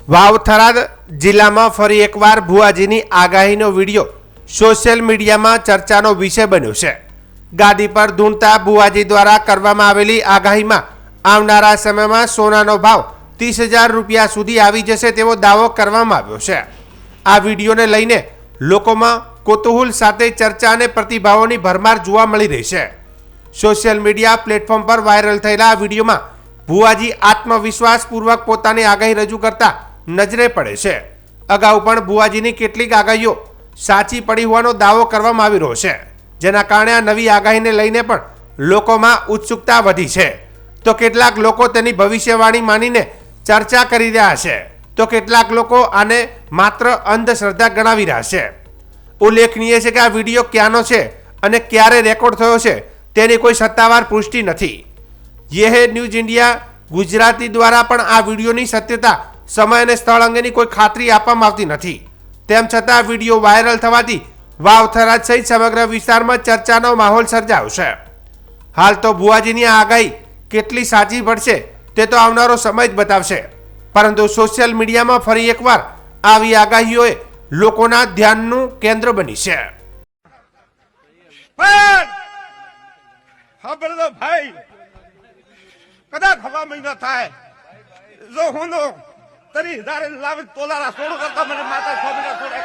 વાવ-થરાદ જિલ્લામાં ફરી એકવાર ભુવાજીની આગાહીનો વિડીયો સોશિયલ મીડિયામાં ચર્ચાનો વિષય બન્યો છે। ગાદી પર ધૂણતા ભુવાજી દ્વારા કરવામાં આવેલી આગાહીમાં આવનારા સમયમાં સોનાનો ભાવ 30,000 રૂપિયા સુધી આવી જશે તેવો દાવો કરવામાં આવ્યો છે। આ વિડીયોને લઈને લોકોમાં કૌતૂહલ સાથે ચર્ચા અને પ્રતિભાવોની ભરમાર જોવા મળી રહી છે। સોશિયલ મીડિયા પ્લેટફોર્મ પર વાયરલ થયેલા આ વિડીયોમાં ભુવાજી આત્મવિશ્વાસપૂર્વક પોતાની આગાહી રજૂ કરતા નજરે પડે છે। અગાઉ પણ ભુવાજીની કેટલીક આગાહીઓ સાચી પડી હોવાનો દાવો કરવામાં આવી રહ્યો છે, જેના કારણે આ નવી આગાહીને લઈને પણ લોકોમાં ઉત્સુકતા વધી છે। તો કેટલાક લોકો તેની ભવિષ્યવાણી માનીને ચર્ચા કરી રહ્યા છે, તો કેટલાક લોકો આને માત્ર અંધશ્રદ્ધા ગણાવી રહ્યા છે। ઉલ્લેખનીય છે કે આ વિડીયો ક્યાંનો છે અને ક્યારે રેકોર્ડ થયો છે તેની કોઈ સત્તાવાર પુષ્ટિ નથી। યે ન્યૂઝ ઇન્ડિયા ગુજરાતી દ્વારા પણ આ વિડીયોની સત્યતા, સમય અને સ્થળ અંગેની કોઈ ખાતરી આપવામાં આવતી નથી। તેમ છતાં વિડીયો વાયરલ થવાથી વાવ-થરાદ સહિત સમગ્ર વિસ્તારમાં ચર્ચાનો માહોલ સર્જાયો છે। હાલ તો ભુવાજીની આ આગાહી કેટલી સાચી પડશે તે તો આવનારો સમય જ બતાવશે, પરંતુ સોશિયલ મીડિયામાં ફરી એકવાર આવી આગાહીઓએ લોકોના ધ્યાનનું કેન્દ્ર બની છે। ભાઈ કદાચ હવા મહિનો થાય જો હું 30,000 લાવી તોલાના સોડું કરતા મને માતા સ્વામીના સોડા